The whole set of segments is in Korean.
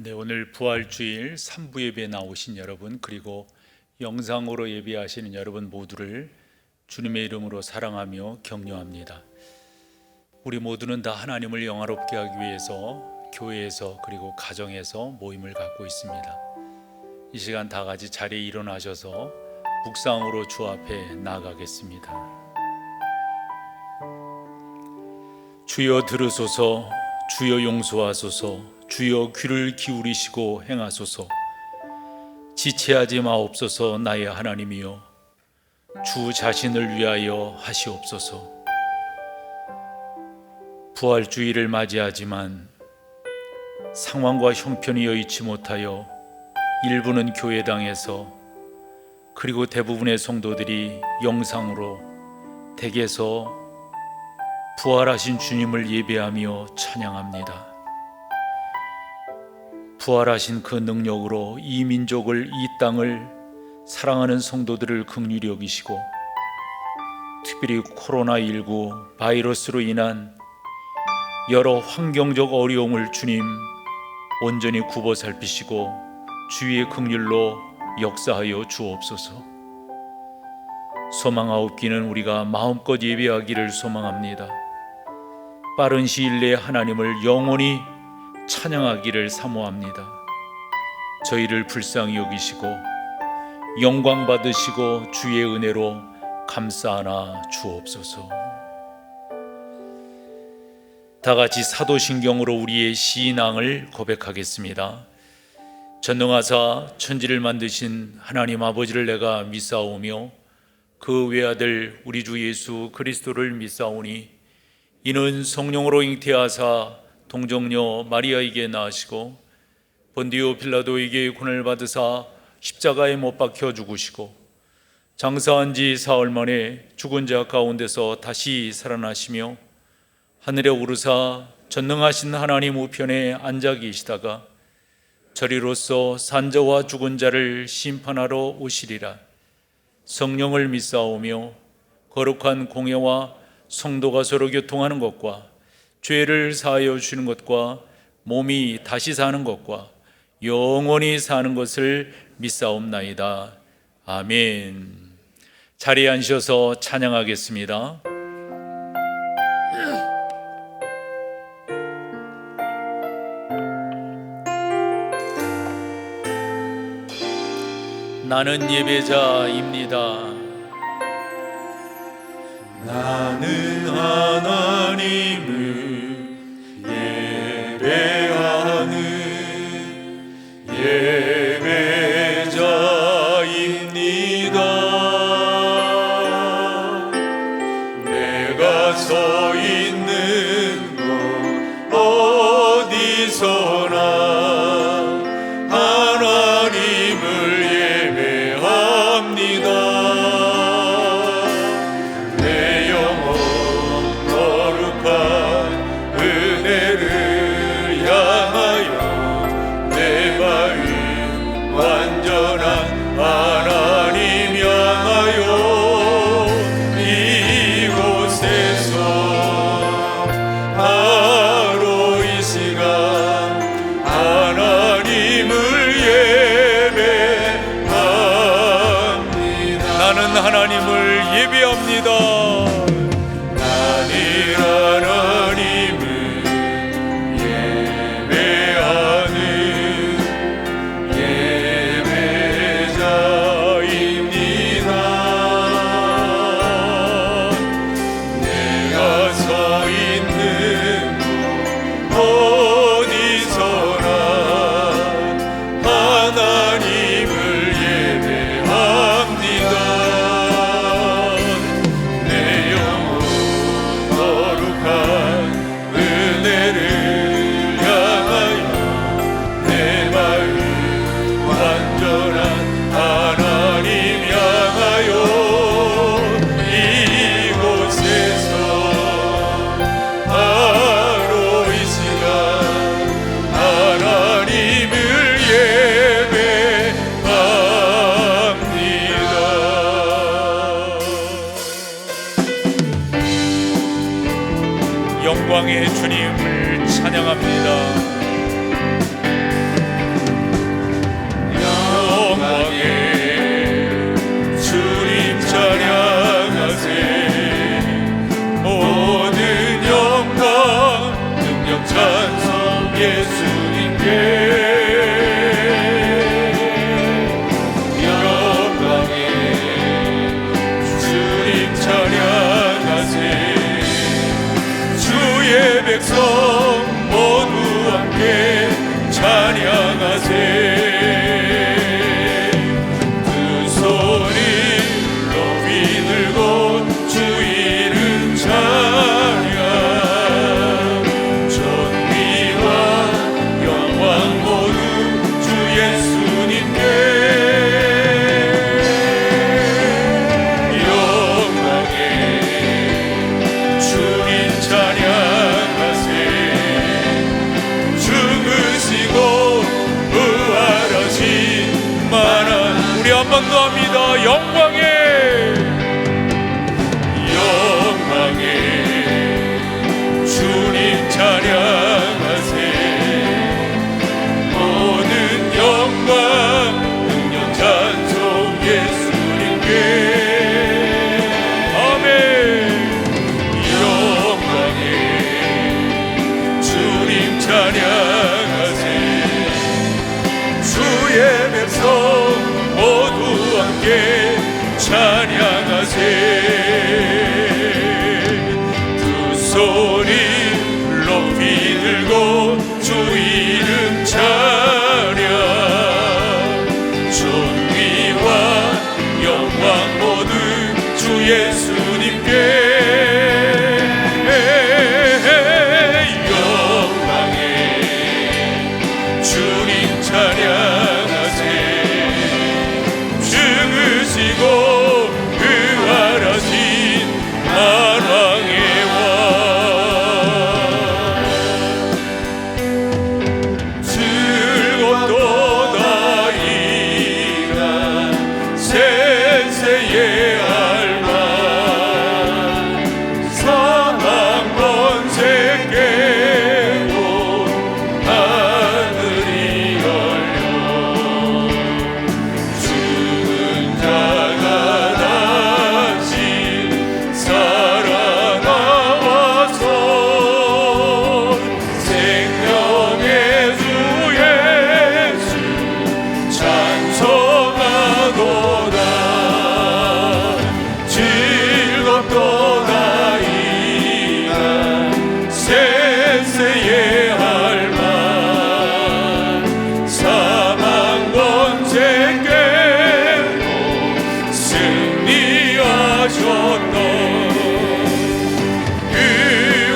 네, 오늘 부활주일 3부 예배에 나오신 여러분, 그리고 영상으로 예배하시는 여러분 모두를 주님의 이름으로 사랑하며 격려합니다. 우리 모두는 다 하나님을 영화롭게 하기 위해서 교회에서 그리고 가정에서 모임을 갖고 있습니다. 이 시간 다 같이 자리에 일어나셔서 묵상으로 주 앞에 나아가겠습니다. 주여 들으소서, 주여 용서하소서, 주여 귀를 기울이시고 행하소서. 지체하지 마옵소서. 나의 하나님이여, 주 자신을 위하여 하시옵소서. 부활주의를 맞이하지만 상황과 형편이 여의치 못하여 일부는 교회당에서, 그리고 대부분의 성도들이 영상으로 댁에서 부활하신 주님을 예배하며 찬양합니다. 부활하신 그 능력으로 이 민족을, 이 땅을 사랑하는 성도들을 긍휼히 여기시고, 특별히 코로나19 바이러스로 인한 여러 환경적 어려움을 주님 온전히 굽어 살피시고 주의 긍휼로 역사하여 주옵소서. 소망하옵기는 우리가 마음껏 예배하기를 소망합니다. 빠른 시일 내에 하나님을 영원히 찬양하기를 사모합니다. 저희를 불쌍히 여기시고 영광 받으시고 주의 은혜로 감싸 안아 주옵소서. 다 같이 사도신경으로 우리의 신앙을 고백하겠습니다. 전능하사 천지를 만드신 하나님 아버지를 내가 믿사오며 그 외아들 우리 주 예수 그리스도를 믿사오니, 이는 성령으로 잉태하사 동정녀 마리아에게 낳으시고 본디오 빌라도에게 고난을 받으사 십자가에 못 박혀 죽으시고 장사한 지 사흘 만에 죽은 자 가운데서 다시 살아나시며 하늘에 오르사 전능하신 하나님 우편에 앉아 계시다가 저리로서 산자와 죽은 자를 심판하러 오시리라. 성령을 믿사오며 거룩한 공예와 성도가 서로 교통하는 것과 죄를 사하여 주시는 것과 몸이 다시 사는 것과 영원히 사는 것을 믿사옵나이다. 아멘. 자리에 앉으셔서 찬양하겠습니다. 나는 예배자입니다. 나는 하나님을 예배하는 예배자입니다. 내가 서 있는 곳 어디서나 하나님을 예배합니다. 내 영혼 거룩한 은혜를 향하여 내 마음 완전한 하나님 향하여 이곳에서 바로 이 시간 하나님을 예배합니다. 나는 하나님을 예배합니다. 나는 하나님을 예배하는 예배자입니다. 내가 서 있는 곳 어디서나 하나님을 예배합니다. 내 영혼 거룩한 은혜를 향하여 내 마음 완전한 하나님 향하여 이곳에서 바로 이 시간 하나님을 예배합니다. 영광의 주님을 찬양합니다. 예수님께 영광에 주님 찬양하세 주의 백성 모두 함께 찬양하세 두 손이 높이 들고 주 이름 찬양 존귀와 영광 모두 주 예수님께 영광에 주님 찬양하세 죽으시고 부활하신 만한 우리 한 번 더 합니다. 영광에 주님 찬양하세 모든 영광 능력 찬송 예수님께 아멘 영광에 주님 찬양하세 주의 백성 모두 함께 찬양하세 두 손이 높이 들고 주 이름 찬양 존귀와 영광 모두 주 예수님께 영광에 주님 찬양하세 죽으시고 부활하신 만왕의 왕 즐겁도다이가 세세의 알마 사망 번세 깨고 하늘이 열려 죽은 자가 다시 살아나와서 생명의 주 예수 찬송하도다 즐겁도다이다 세세의 할망 사망 번세 깨고 승리하셨던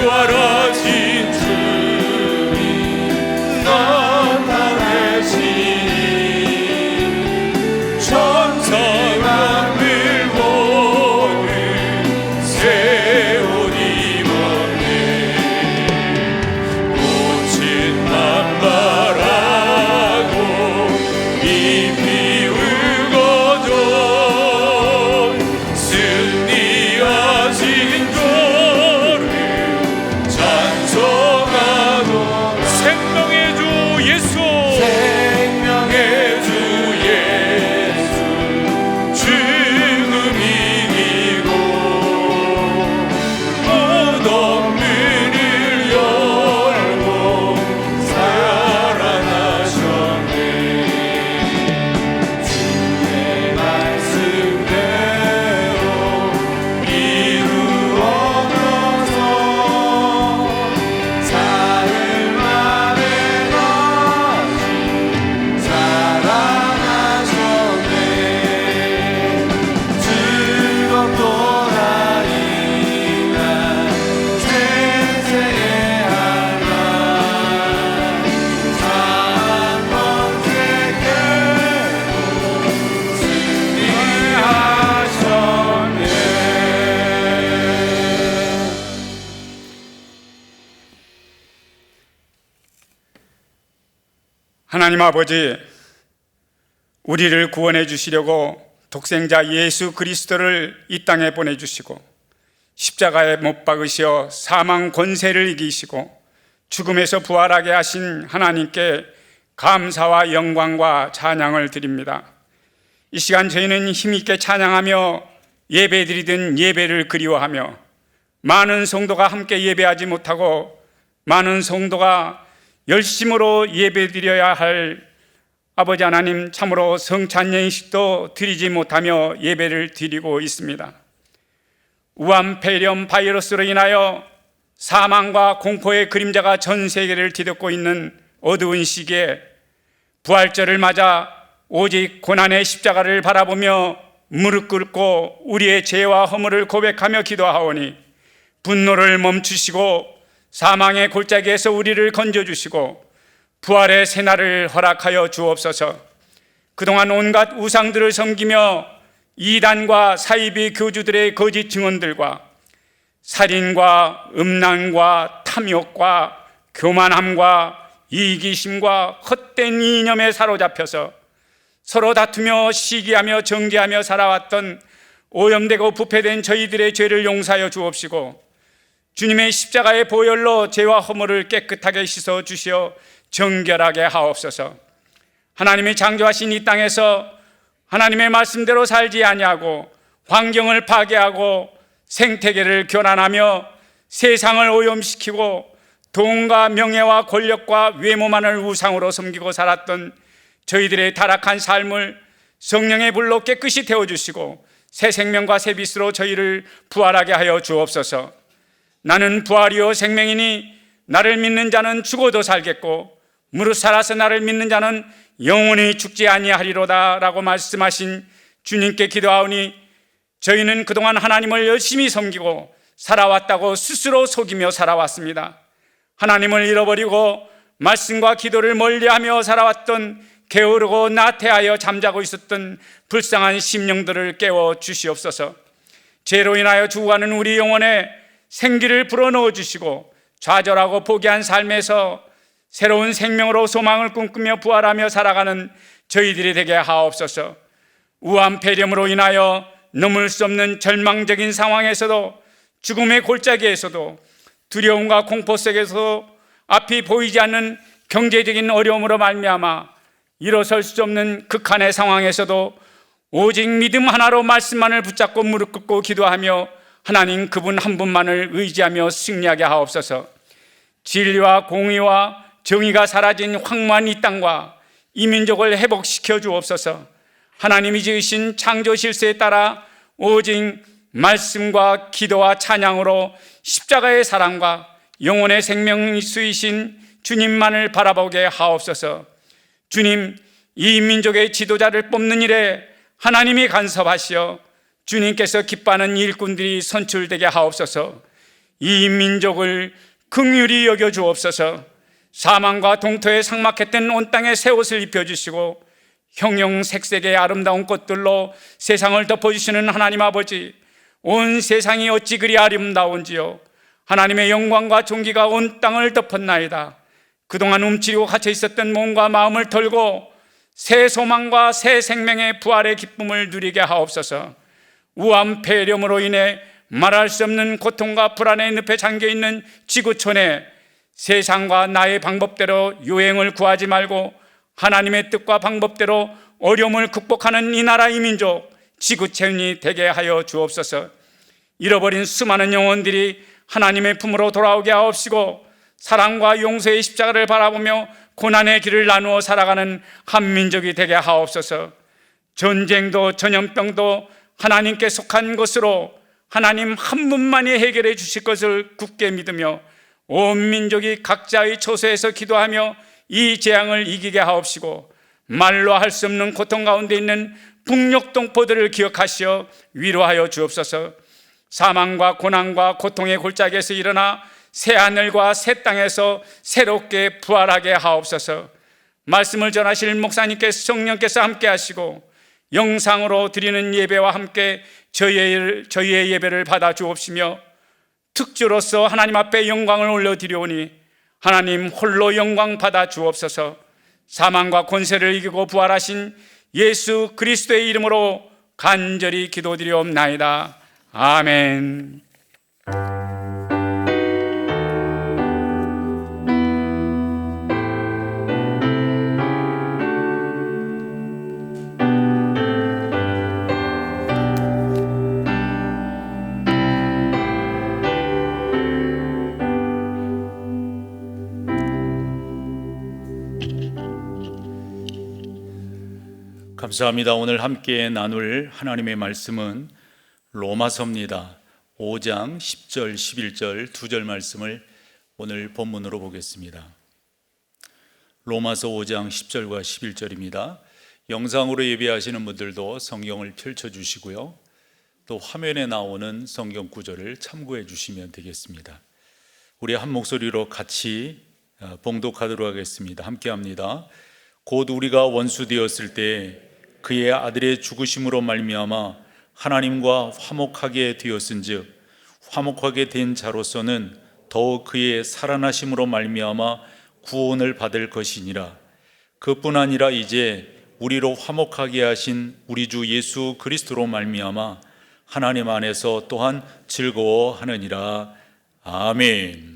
부활하신 주님 나타내시니 천사가 밀고는 새 옷 입었네 꽃은 만발하고 잎이 울거져 승리하신 주를 찬송하고 생명의 주 예수 생명의 주 예수 죽음 이기고 모든 문을 열고 살아나셨네 주의 말씀대로 이루어져서 사흘 만에 다시 살아나셨네 즐겁도다이가 세세의 할망 사망 번세 깨고 승리하셨네 하나님 아버지, 우리를 구원해 주시려고 독생자 예수 그리스도를 이 땅에 보내주시고 십자가에 못 박으시어 사망 권세를 이기시고 죽음에서 부활하게 하신 하나님께 감사와 영광과 찬양을 드립니다. 이 시간 저희는 힘있게 찬양하며 예배드리던 예배를 그리워하며 많은 성도가 함께 예배하지 못하고 많은 성도가 열심으로 예배드려야 할 아버지 하나님, 참으로 성찬예식도 드리지 못하며 예배를 드리고 있습니다. 우암 폐렴 바이러스로 인하여 사망과 공포의 그림자가 전 세계를 뒤덮고 있는 어두운 시기에 부활절을 맞아 오직 고난의 십자가를 바라보며 무릎 꿇고 우리의 죄와 허물을 고백하며 기도하오니 분노를 멈추시고 사망의 골짜기에서 우리를 건져주시고 부활의 새날을 허락하여 주옵소서. 그동안 온갖 우상들을 섬기며 이단과 사이비 교주들의 거짓 증언들과 살인과 음란과 탐욕과 교만함과 이기심과 헛된 이념에 사로잡혀서 서로 다투며 시기하며 정죄하며 살아왔던 오염되고 부패된 저희들의 죄를 용서하여 주옵시고 주님의 십자가의 보혈로 죄와 허물을 깨끗하게 씻어 주시어 정결하게 하옵소서. 하나님이 창조하신 이 땅에서 하나님의 말씀대로 살지 아니하고 환경을 파괴하고 생태계를 교란하며 세상을 오염시키고 돈과 명예와 권력과 외모만을 우상으로 섬기고 살았던 저희들의 타락한 삶을 성령의 불로 깨끗이 태워주시고 새 생명과 새 빛으로 저희를 부활하게 하여 주옵소서. 나는 부활이요 생명이니 나를 믿는 자는 죽어도 살겠고 무릇 살아서 나를 믿는 자는 영원히 죽지 아니하리로다 라고 말씀하신 주님께 기도하오니 저희는 그동안 하나님을 열심히 섬기고 살아왔다고 스스로 속이며 살아왔습니다. 하나님을 잃어버리고 말씀과 기도를 멀리하며 살아왔던 게으르고 나태하여 잠자고 있었던 불쌍한 심령들을 깨워 주시옵소서. 죄로 인하여 죽어가는 우리 영혼에 생기를 불어넣어 주시고 좌절하고 포기한 삶에서 새로운 생명으로 소망을 꿈꾸며 부활하며 살아가는 저희들이 되게 하옵소서. 우암 폐렴으로 인하여 넘을 수 없는 절망적인 상황에서도 죽음의 골짜기에서도 두려움과 공포 속에서 앞이 보이지 않는 경제적인 어려움으로 말미암아 일어설 수 없는 극한의 상황에서도 오직 믿음 하나로 말씀만을 붙잡고 무릎 꿇고 기도하며 하나님 그분 한 분만을 의지하며 승리하게 하옵소서. 진리와 공의와 정의가 사라진 황무한 이 땅과 이 민족을 회복시켜 주옵소서. 하나님이 지으신 창조 실세에 따라 오직 말씀과 기도와 찬양으로 십자가의 사랑과 영혼의 생명수이신 주님만을 바라보게 하옵소서. 주님, 이 민족의 지도자를 뽑는 일에 하나님이 간섭하시어 주님께서 기뻐하는 일꾼들이 선출되게 하옵소서. 이 민족을 긍휼히 여겨 주옵소서. 사망과 동토에 삭막했던 온 땅에 새 옷을 입혀주시고 형형색색의 아름다운 꽃들로 세상을 덮어주시는 하나님 아버지, 온 세상이 어찌 그리 아름다운지요. 하나님의 영광과 존귀가 온 땅을 덮었나이다. 그동안 움츠리고 갇혀 있었던 몸과 마음을 털고 새 소망과 새 생명의 부활의 기쁨을 누리게 하옵소서. 우암 폐렴으로 인해 말할 수 없는 고통과 불안의 늪에 잠겨있는 지구촌에 세상과 나의 방법대로 유행을 구하지 말고 하나님의 뜻과 방법대로 어려움을 극복하는 이 나라 이 민족 지구촌이 되게 하여 주옵소서. 잃어버린 수많은 영혼들이 하나님의 품으로 돌아오게 하옵시고 사랑과 용서의 십자가를 바라보며 고난의 길을 나누어 살아가는 한 민족이 되게 하옵소서. 전쟁도 전염병도 하나님께 속한 것으로 하나님 한 분만이 해결해 주실 것을 굳게 믿으며 온 민족이 각자의 처소에서 기도하며 이 재앙을 이기게 하옵시고 말로 할 수 없는 고통 가운데 있는 북녘동포들을 기억하시어 위로하여 주옵소서. 사망과 고난과 고통의 골짜기에서 일어나 새 하늘과 새 땅에서 새롭게 부활하게 하옵소서. 말씀을 전하실 목사님께서 성령께서 함께 하시고 영상으로 드리는 예배와 함께 저희의 예배를 받아 주옵시며 특주로서 하나님 앞에 영광을 올려드리오니 하나님 홀로 영광 받아 주옵소서. 사망과 권세를 이기고 부활하신 예수 그리스도의 이름으로 간절히 기도드리옵나이다. 아멘. 감사합니다. 오늘 함께 나눌 하나님의 말씀은 로마서입니다. 5장 10절, 11절 두 절 말씀을 오늘 본문으로 보겠습니다. 로마서 5장 10절과 11절입니다. 영상으로 예배하시는 분들도 성경을 펼쳐주시고요. 또 화면에 나오는 성경 구절을 참고해 주시면 되겠습니다. 우리 한 목소리로 같이 봉독하도록 하겠습니다. 함께 합니다. 곧 우리가 원수 되었을 때 그의 아들의 죽으심으로 말미암아 하나님과 화목하게 되었은즉 화목하게 된 자로서는 더욱 그의 살아나심으로 말미암아 구원을 받을 것이니라. 그뿐 아니라 이제 우리로 화목하게 하신 우리 주 예수 그리스도로 말미암아 하나님 안에서 또한 즐거워하느니라. 아멘.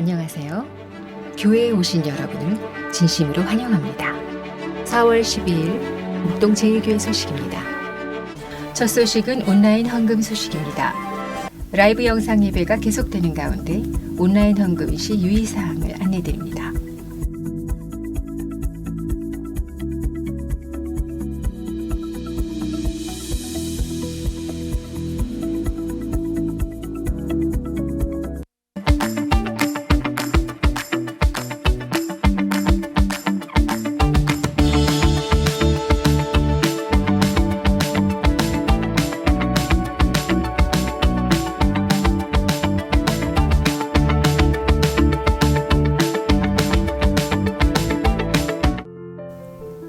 안녕하세요. 교회에 오신 여러분을 진심으로 환영합니다. 4월 12일 목동 제1교회 소식입니다. 첫 소식은 온라인 헌금 소식입니다. 라이브 영상 예배가 계속되는 가운데 온라인 헌금 시 유의사항을 안내드립니다.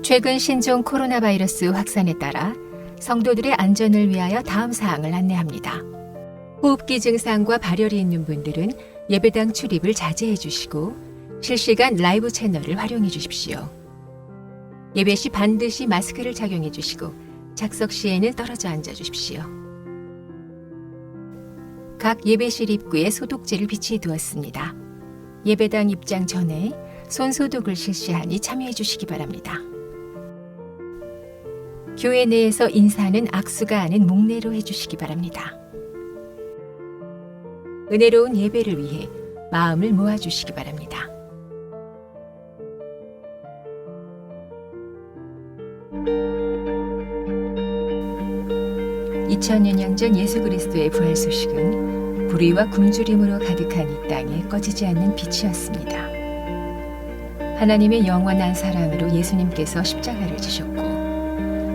최근 신종 코로나 바이러스 확산에 따라 성도들의 안전을 위하여 다음 사항을 안내합니다. 호흡기 증상과 발열이 있는 분들은 예배당 출입을 자제해 주시고 실시간 라이브 채널을 활용해 주십시오. 예배 시 반드시 마스크를 착용해 주시고 작석 시에는 떨어져 앉아 주십시오. 각 예배실 입구에 소독제를 비치해 두었습니다. 예배당 입장 전에 손 소독을 실시하니 참여해 주시기 바랍니다. 교회 내에서 인사는 악수가 아닌 목례로 해주시기 바랍니다. 은혜로운 예배를 위해 마음을 모아주시기 바랍니다. (2000년) 전 예수 그리스도의 부활 소식은 불의와 굶주림으로 가득한 이 땅에 꺼지지 않는 빛이었습니다. 하나님의 영원한 사랑으로 예수님께서 십자가를 지셨고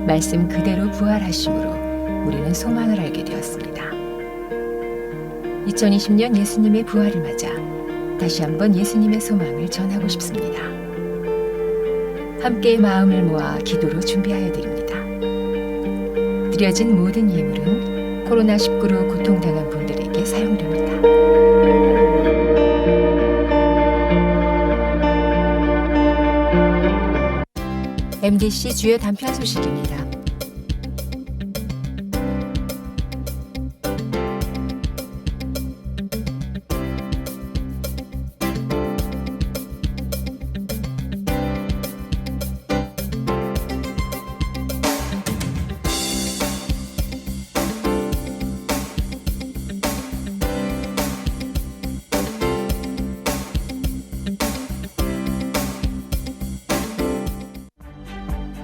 말씀 그대로 부활하심으로 우리는 소망을 알게 되었습니다. 2020년 예수님의 부활을 맞아 다시 한번 예수님의 소망을 전하고 싶습니다. 함께 마음을 모아 기도로 준비하여 드립니다. 드려진 모든 예물은 코로나19로 고통당한 분들에게 사용됩니다. MDC 주요 단편 소식입니다.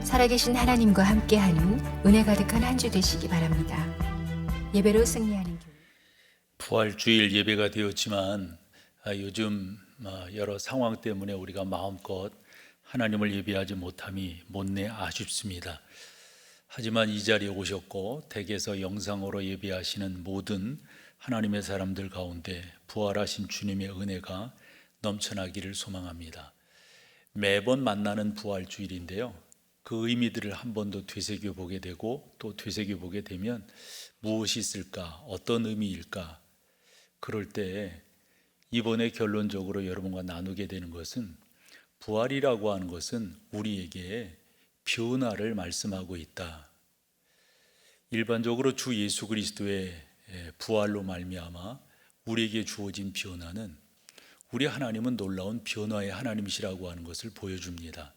살아계신 하나님과 함께하는 은혜 가득한 한 주 되시기 바랍니다. 예배로 승리하는 교회. 부활주일 예배가 되었지만 요즘 여러 상황 때문에 우리가 마음껏 하나님을 예배하지 못함이 못내 아쉽습니다. 하지만 이 자리에 오셨고 댁에서 영상으로 예배하시는 모든 하나님의 사람들 가운데 부활하신 주님의 은혜가 넘쳐나기를 소망합니다. 매번 만나는 부활주일인데요, 그 의미들을 한 번 더 되새겨보게 되고 또 되새겨보게 되면 무엇이 있을까, 어떤 의미일까, 그럴 때 이번에 결론적으로 여러분과 나누게 되는 것은 부활이라고 하는 것은 우리에게 변화를 말씀하고 있다. 일반적으로 주 예수 그리스도의 부활로 말미암아 우리에게 주어진 변화는 우리 하나님은 놀라운 변화의 하나님이시라고 하는 것을 보여줍니다.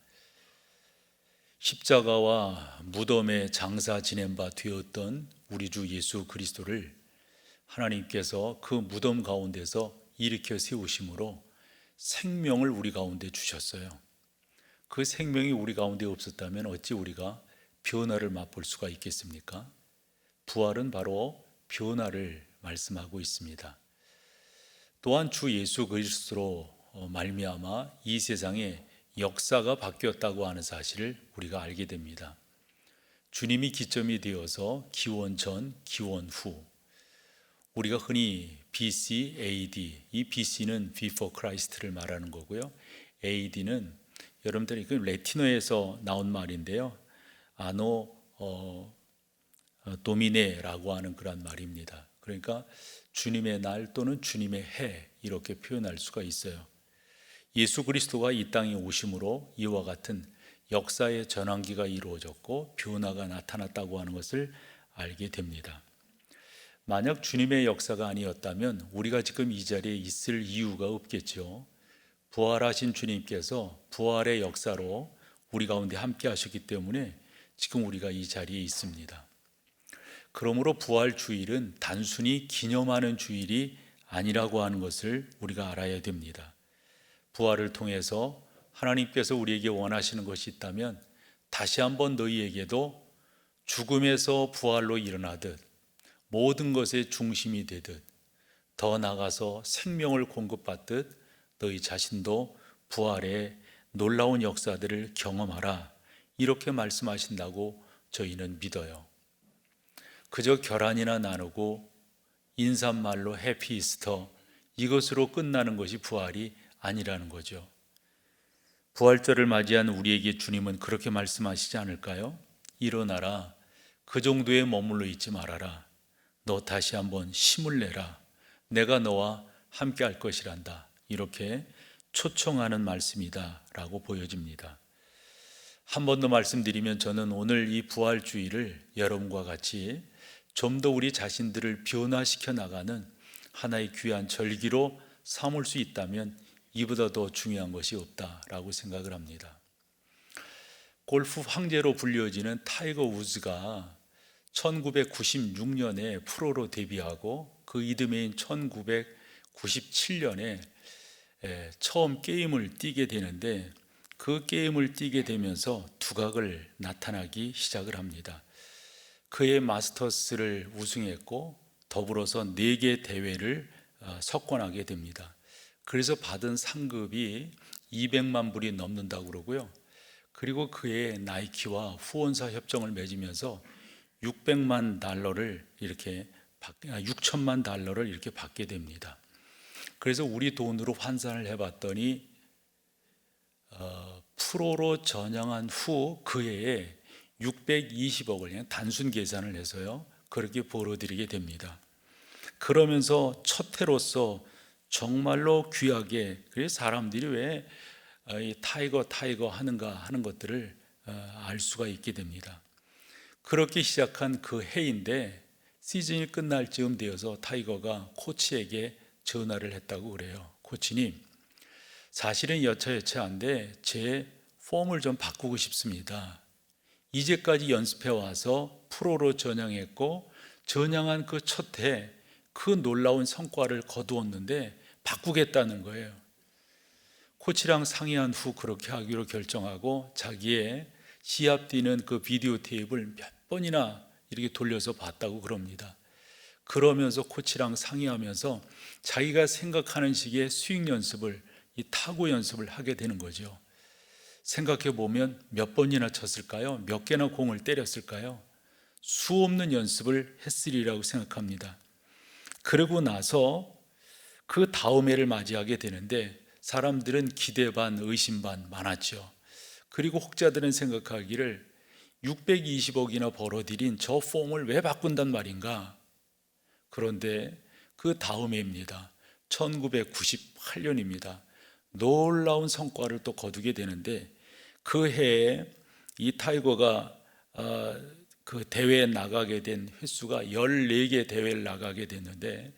십자가와 무덤에 장사 지낸 바 되었던 우리 주 예수 그리스도를 하나님께서 그 무덤 가운데서 일으켜 세우심으로 생명을 우리 가운데 주셨어요. 그 생명이 우리 가운데 없었다면 어찌 우리가 변화를 맛볼 수가 있겠습니까? 부활은 바로 변화를 말씀하고 있습니다. 또한 주 예수 그리스도로 말미암아 이 세상에 역사가 바뀌었다고 하는 사실을 우리가 알게 됩니다. 주님이 기점이 되어서 기원 전, 기원 후, 우리가 흔히 BC, AD, 이 BC는 Before Christ를 말하는 거고요, AD는 여러분들이 그 라틴어에서 나온 말인데요, 아노 도미네라고 하는 그런 말입니다. 그러니까 주님의 날 또는 주님의 해, 이렇게 표현할 수가 있어요. 예수 그리스도가 이 땅에 오심으로 이와 같은 역사의 전환기가 이루어졌고 변화가 나타났다고 하는 것을 알게 됩니다. 만약 주님의 역사가 아니었다면 우리가 지금 이 자리에 있을 이유가 없겠죠. 부활하신 주님께서 부활의 역사로 우리 가운데 함께 하셨기 때문에 지금 우리가 이 자리에 있습니다. 그러므로 부활 주일은 단순히 기념하는 주일이 아니라고 하는 것을 우리가 알아야 됩니다. 부활을 통해서 하나님께서 우리에게 원하시는 것이 있다면 다시 한번 너희에게도 죽음에서 부활로 일어나듯 모든 것의 중심이 되듯 더 나아가서 생명을 공급받듯 너희 자신도 부활의 놀라운 역사들을 경험하라, 이렇게 말씀하신다고 저희는 믿어요. 그저 결한이나 나누고 인사말로 해피 이스터 이것으로 끝나는 것이 부활이 아니라는 거죠. 부활절을 맞이한 우리에게 주님은 그렇게 말씀하시지 않을까요? 일어나라, 그 정도에 머물러 있지 말아라, 너 다시 한번 힘을 내라, 내가 너와 함께 할 것이란다, 이렇게 초청하는 말씀이다 라고 보여집니다. 한 번 더 말씀드리면 저는 오늘 이 부활주의를 여러분과 같이 좀 더 우리 자신들을 변화시켜 나가는 하나의 귀한 절기로 삼을 수 있다면 이보다 더 중요한 것이 없다라고 생각을 합니다. 골프 황제로 불려지는 타이거 우즈가 1996년에 프로로 데뷔하고 그 이듬해인 1997년에 처음 게임을 뛰게 되는데, 그 게임을 뛰게 되면서 두각을 나타나기 시작을 합니다. 그의 마스터스를 우승했고 더불어서 4개 대회를 석권하게 됩니다. 그래서 받은 상급이 200만 불이 넘는다고 그러고요. 그리고 그의 나이키와 후원사 협정을 맺으면서 600만 달러를 이렇게 6천만 달러를 이렇게 받게 됩니다. 그래서 우리 돈으로 환산을 해봤더니 프로로 전향한 후 그 해에 620억을 그냥 단순 계산을 해서요 그렇게 벌어들이게 됩니다. 그러면서 첫 해로서 정말로 귀하게, 그래서 사람들이 왜 이 타이거 하는가 하는 것들을 알 수가 있게 됩니다. 그렇게 시작한 그 해인데 시즌이 끝날 즈음 되어서 타이거가 코치에게 전화를 했다고 그래요. 코치님, 사실은 여차여차한데 제 폼을 좀 바꾸고 싶습니다. 이제까지 연습해 와서 프로로 전향했고 전향한 그 첫 해 그 놀라운 성과를 거두었는데 바꾸겠다는 거예요. 코치랑 상의한 후 그렇게 하기로 결정하고 자기의 시합 뛰는 그 비디오 테이프를 몇 번이나 이렇게 돌려서 봤다고 그럽니다. 그러면서 코치랑 상의하면서 자기가 생각하는 식의 스윙 연습을, 이 타구 연습을 하게 되는 거죠. 생각해 보면 몇 번이나 쳤을까요? 몇 개나 공을 때렸을까요? 수없는 연습을 했으리라고 생각합니다. 그러고 나서 그 다음 해를 맞이하게 되는데 사람들은 기대 반 의심 반 많았죠. 그리고 혹자들은 생각하기를 620억이나 벌어들인 저 폼을 왜 바꾼단 말인가? 그런데 그 다음 해입니다. 1998년입니다. 놀라운 성과를 또 거두게 되는데 그 해에 이 타이거가 그 대회에 나가게 된 횟수가 14개 대회를 나가게 됐는데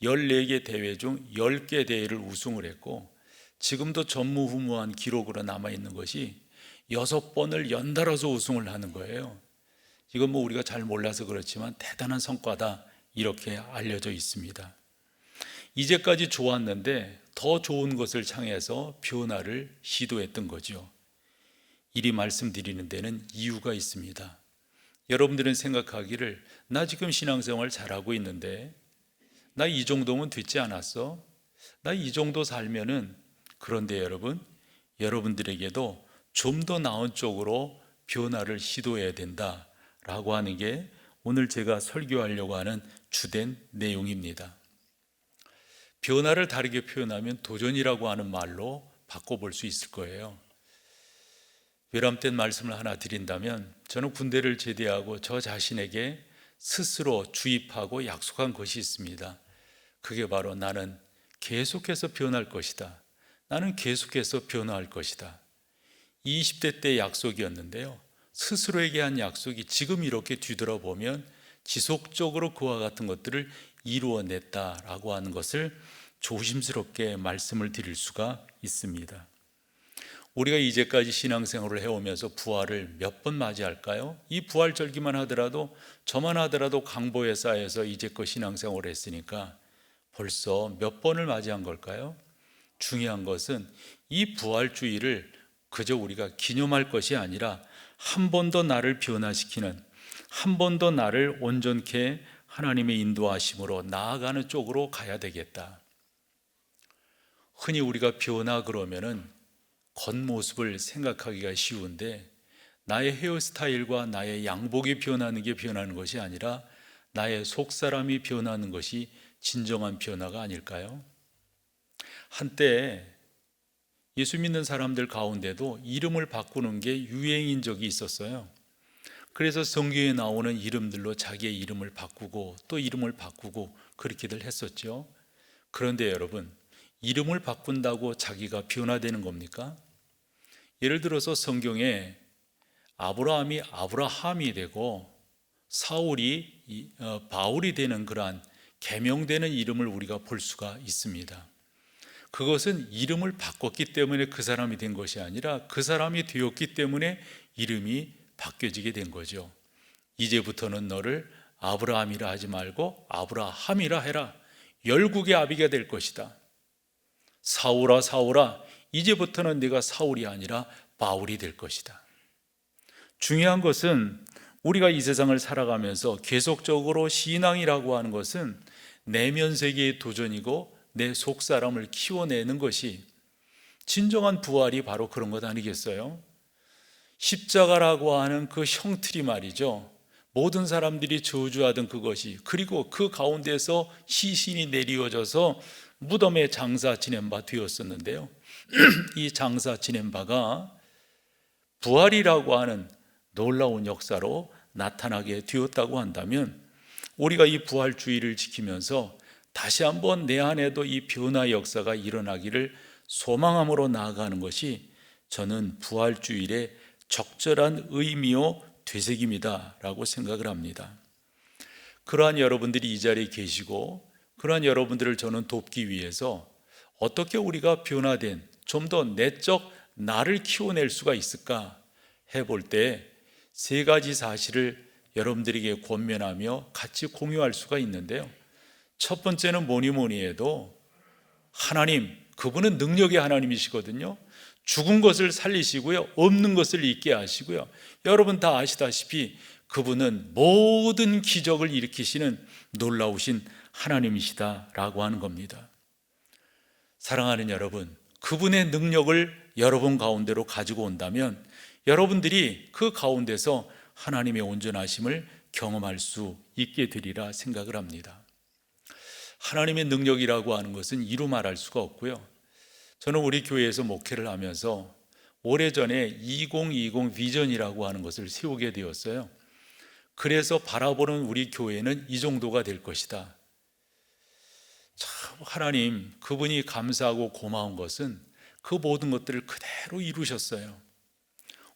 14개 대회 중 10개 대회를 우승을 했고 지금도 전무후무한 기록으로 남아있는 것이 6번을 연달아서 우승을 하는 거예요. 이건 뭐 우리가 잘 몰라서 그렇지만 대단한 성과다, 이렇게 알려져 있습니다. 이제까지 좋았는데 더 좋은 것을 향해서 변화를 시도했던 거죠. 이리 말씀드리는 데는 이유가 있습니다. 여러분들은 생각하기를 나 지금 신앙생활 잘하고 있는데 나 이 정도면 됐지 않았어? 나 이 정도 살면은. 그런데 여러분들에게도 좀 더 나은 쪽으로 변화를 시도해야 된다라고 하는 게 오늘 제가 설교하려고 하는 주된 내용입니다. 변화를 다르게 표현하면 도전이라고 하는 말로 바꿔볼 수 있을 거예요. 외람된 말씀을 하나 드린다면 저는 군대를 제대하고 저 자신에게 스스로 주입하고 약속한 것이 있습니다. 그게 바로 나는 계속해서 변할 것이다. 나는 계속해서 변화할 것이다. 20대 때 약속이었는데요. 스스로에게 한 약속이 지금 이렇게 뒤돌아보면 지속적으로 그와 같은 것들을 이루어냈다라고 하는 것을 조심스럽게 말씀을 드릴 수가 있습니다. 우리가 이제까지 신앙생활을 해오면서 부활을 몇 번 맞이할까요? 이 부활절기만 하더라도 저만 하더라도 강보에 쌓여서 이제껏 신앙생활을 했으니까 벌써 몇 번을 맞이한 걸까요? 중요한 것은 이 부활주의를 그저 우리가 기념할 것이 아니라 한 번 더 나를 변화시키는, 한 번 더 나를 온전케 하나님의 인도하심으로 나아가는 쪽으로 가야 되겠다. 흔히 우리가 변화 그러면은 겉모습을 생각하기가 쉬운데 나의 헤어스타일과 나의 양복이 변하는 게 변하는 것이 아니라 나의 속사람이 변하는 것이 진정한 변화가 아닐까요? 한때 예수 믿는 사람들 가운데도 이름을 바꾸는 게 유행인 적이 있었어요. 그래서 성경에 나오는 이름들로 자기의 이름을 바꾸고 또 이름을 바꾸고 그렇게들 했었죠. 그런데 여러분, 이름을 바꾼다고 자기가 변화되는 겁니까? 예를 들어서 성경에 아브라함이 아브라함이 되고 사울이 바울이 되는 그러한 계명되는 이름을 우리가 볼 수가 있습니다. 그것은 이름을 바꿨기 때문에 그 사람이 된 것이 아니라 그 사람이 되었기 때문에 이름이 바뀌어지게 된 거죠. 이제부터는 너를 아브라함이라 하지 말고 아브라함이라 해라. 열국의 아비가 될 것이다. 사울아 사울아, 이제부터는 네가 사울이 아니라 바울이 될 것이다. 중요한 것은 우리가 이 세상을 살아가면서 계속적으로 신앙이라고 하는 것은 내면 세계의 도전이고 내 속사람을 키워내는 것이 진정한 부활이 바로 그런 것 아니겠어요? 십자가라고 하는 그 형틀이 말이죠, 모든 사람들이 저주하던 그것이, 그리고 그 가운데서 시신이 내리워져서 무덤에 장사 지낸 바 되었었는데요, 이 장사 지낸 바가 부활이라고 하는 놀라운 역사로 나타나게 되었다고 한다면 우리가 이 부활주의를 지키면서 다시 한번 내 안에도 이 변화의 역사가 일어나기를 소망함으로 나아가는 것이 저는 부활주일의 적절한 의미요 되새김이다 라고 생각을 합니다. 그러한 여러분들이 이 자리에 계시고 그러한 여러분들을 저는 돕기 위해서 어떻게 우리가 변화된 좀 더 내적 나를 키워낼 수가 있을까 해볼 때 세 가지 사실을 여러분들에게 권면하며 같이 공유할 수가 있는데요, 첫 번째는 뭐니 해도 하나님, 그분은 능력의 하나님이시거든요. 죽은 것을 살리시고요, 없는 것을 있게 하시고요, 여러분 다 아시다시피 그분은 모든 기적을 일으키시는 놀라우신 하나님이시다라고 하는 겁니다. 사랑하는 여러분, 그분의 능력을 여러분 가운데로 가지고 온다면 여러분들이 그 가운데서 하나님의 온전하심을 경험할 수 있게 되리라 생각을 합니다. 하나님의 능력이라고 하는 것은 이루 말할 수가 없고요, 저는 우리 교회에서 목회를 하면서 오래전에 2020 비전이라고 하는 것을 세우게 되었어요. 그래서 바라보는 우리 교회는 이 정도가 될 것이다. 참 하나님, 그분이 감사하고 고마운 것은 그 모든 것들을 그대로 이루셨어요.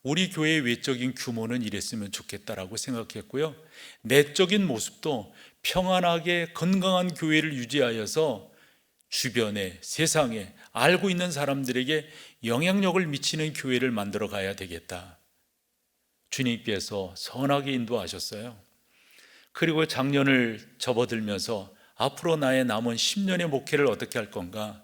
우리 교회의 외적인 규모는 이랬으면 좋겠다라고 생각했고요, 내적인 모습도 평안하게 건강한 교회를 유지하여서 주변에, 세상에 알고 있는 사람들에게 영향력을 미치는 교회를 만들어 가야 되겠다. 주님께서 선하게 인도하셨어요. 그리고 작년을 접어들면서 앞으로 나의 남은 10년의 목회를 어떻게 할 건가,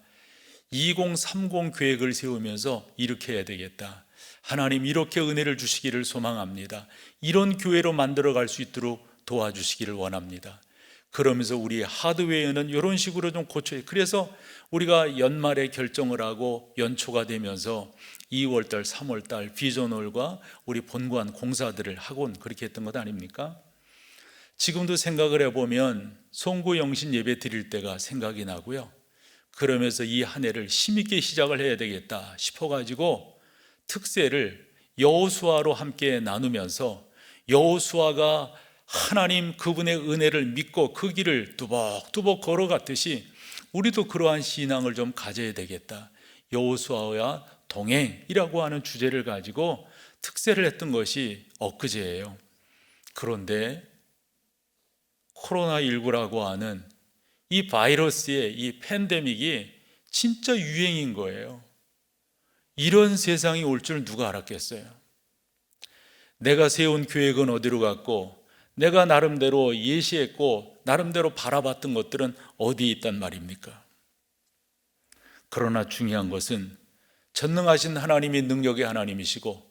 2030 계획을 세우면서 이렇게 해야 되겠다. 하나님, 이렇게 은혜를 주시기를 소망합니다. 이런 교회로 만들어 갈 수 있도록 도와주시기를 원합니다. 그러면서 우리 하드웨어는 이런 식으로 좀 고쳐요. 그래서 우리가 연말에 결정을 하고 연초가 되면서 2월달, 3월달 비전홀과 우리 본관 공사들을 하곤 그렇게 했던 것 아닙니까? 지금도 생각을 해보면 송구영신 예배 드릴 때가 생각이 나고요, 그러면서 이 한 해를 힘있게 시작을 해야 되겠다 싶어가지고 특세를 여호수아로 함께 나누면서 여호수아가 하나님 그분의 은혜를 믿고 그 길을 뚜벅뚜벅 걸어갔듯이 우리도 그러한 신앙을 좀 가져야 되겠다, 여호수아와 동행이라고 하는 주제를 가지고 특세를 했던 것이 엊그제예요. 그런데 코로나19라고 하는 이 바이러스의 이 팬데믹이 진짜 유행인 거예요. 이런 세상이 올 줄 누가 알았겠어요? 내가 세운 계획은 어디로 갔고, 내가 나름대로 예시했고 나름대로 바라봤던 것들은 어디에 있단 말입니까? 그러나 중요한 것은 전능하신 하나님이 능력의 하나님이시고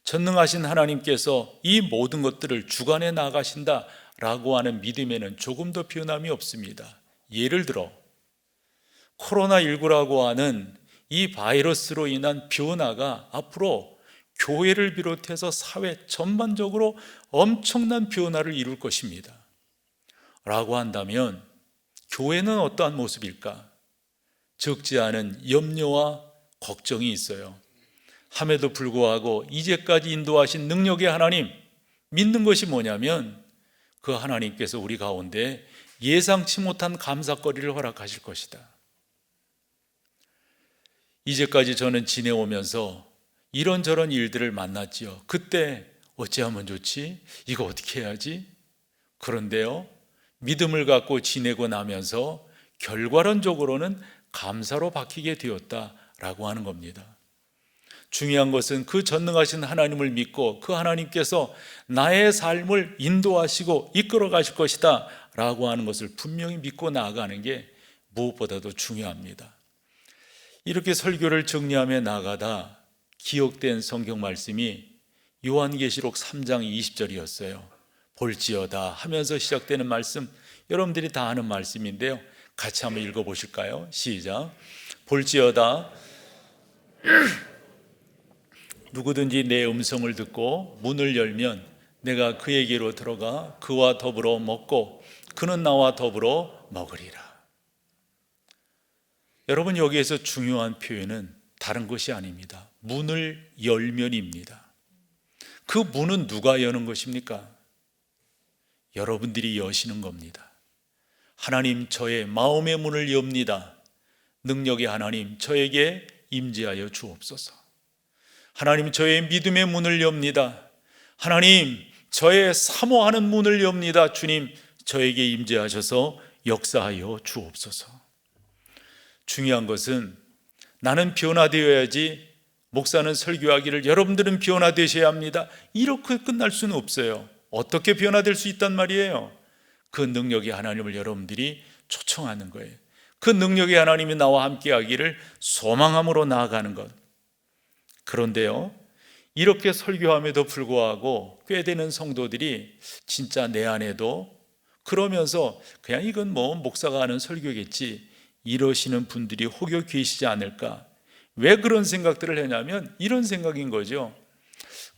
전능하신 하나님께서 이 모든 것들을 주관해 나가신다라고 하는 믿음에는 조금 더 변함이 없습니다. 예를 들어 코로나19라고 하는 이 바이러스로 인한 변화가 앞으로 교회를 비롯해서 사회 전반적으로 엄청난 변화를 이룰 것입니다. 라고 한다면 교회는 어떠한 모습일까? 적지 않은 염려와 걱정이 있어요. 함에도 불구하고 이제까지 인도하신 능력의 하나님, 믿는 것이 뭐냐면 그 하나님께서 우리 가운데 예상치 못한 감사거리를 허락하실 것이다. 이제까지 저는 지내오면서 이런저런 일들을 만났지요. 그때 어찌하면 좋지? 이거 어떻게 해야지? 그런데요, 믿음을 갖고 지내고 나면서 결과론적으로는 감사로 바뀌게 되었다라고 하는 겁니다. 중요한 것은 그 전능하신 하나님을 믿고 그 하나님께서 나의 삶을 인도하시고 이끌어 가실 것이다 라고 하는 것을 분명히 믿고 나아가는 게 무엇보다도 중요합니다. 이렇게 설교를 정리하며 나가다 기억된 성경 말씀이 요한계시록 3장 20절이었어요. 볼지어다 하면서 시작되는 말씀, 여러분들이 다 아는 말씀인데요, 같이 한번 읽어보실까요? 시작. 볼지어다 누구든지 내 음성을 듣고 문을 열면 내가 그에게로 들어가 그와 더불어 먹고 그는 나와 더불어 먹으리라. 여러분, 여기에서 중요한 표현은 다른 것이 아닙니다. 문을 열면입니다. 그 문은 누가 여는 것입니까? 여러분들이 여시는 겁니다. 하나님, 저의 마음의 문을 엽니다. 능력의 하나님, 저에게 임재하여 주옵소서. 하나님, 저의 믿음의 문을 엽니다. 하나님, 저의 사모하는 문을 엽니다. 주님, 저에게 임재하셔서 역사하여 주옵소서. 중요한 것은 나는 변화되어야지, 목사는 설교하기를 여러분들은 변화되셔야 합니다, 이렇게 끝날 수는 없어요. 어떻게 변화될 수 있단 말이에요? 그 능력의 하나님을 여러분들이 초청하는 거예요. 그 능력의 하나님이 나와 함께 하기를 소망함으로 나아가는 것. 그런데요, 이렇게 설교함에도 불구하고 꽤 되는 성도들이 진짜 내 안에도 그러면서 그냥 이건 뭐 목사가 하는 설교겠지 이러시는 분들이 혹여 계시지 않을까? 왜 그런 생각들을 하냐면 이런 생각인 거죠.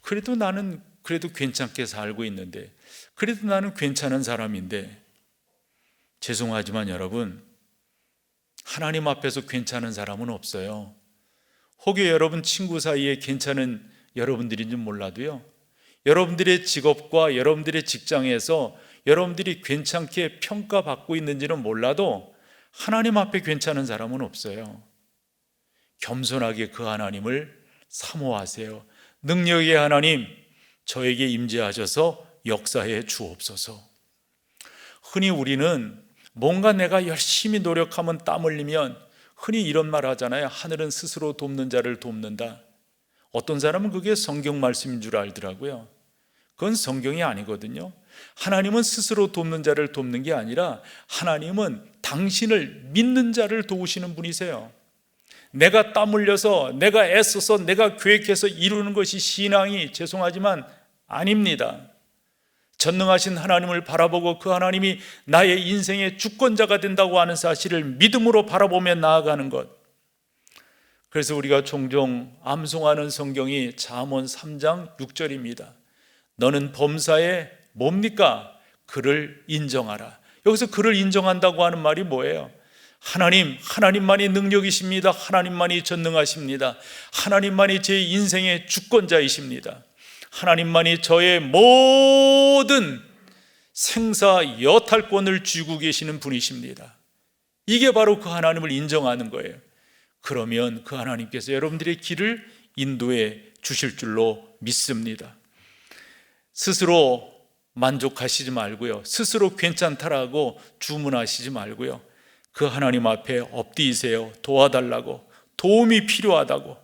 그래도 나는 그래도 괜찮게 살고 있는데, 그래도 나는 괜찮은 사람인데. 죄송하지만 여러분, 하나님 앞에서 괜찮은 사람은 없어요. 혹여 여러분 친구 사이에 괜찮은 여러분들인지 몰라도요, 여러분들의 직업과 여러분들의 직장에서 여러분들이 괜찮게 평가받고 있는지는 몰라도 하나님 앞에 괜찮은 사람은 없어요. 겸손하게 그 하나님을 사모하세요. 능력의 하나님, 저에게 임재하셔서 역사해 주옵소서. 흔히 우리는 뭔가 내가 열심히 노력하면 땀 흘리면 흔히 이런 말 하잖아요. 하늘은 스스로 돕는 자를 돕는다. 어떤 사람은 그게 성경 말씀인 줄 알더라고요. 그건 성경이 아니거든요. 하나님은 스스로 돕는 자를 돕는 게 아니라 하나님은 당신을 믿는 자를 도우시는 분이세요. 내가 땀 흘려서 내가 애써서 내가 계획해서 이루는 것이 신앙이, 죄송하지만 아닙니다. 전능하신 하나님을 바라보고 그 하나님이 나의 인생의 주권자가 된다고 하는 사실을 믿음으로 바라보며 나아가는 것. 그래서 우리가 종종 암송하는 성경이 잠언 3장 6절입니다. 너는 범사에 뭡니까? 그를 인정하라. 여기서 그를 인정한다고 하는 말이 뭐예요? 하나님만이 능력이십니다. 하나님만이 전능하십니다. 하나님만이 제 인생의 주권자이십니다. 하나님만이 저의 모든 생사 여탈권을 쥐고 계시는 분이십니다. 이게 바로 그 하나님을 인정하는 거예요. 그러면 그 하나님께서 여러분들의 길을 인도해 주실 줄로 믿습니다. 스스로 만족하시지 말고요, 스스로 괜찮다라고 주문하시지 말고요, 그 하나님 앞에 엎드리세요. 도와달라고, 도움이 필요하다고.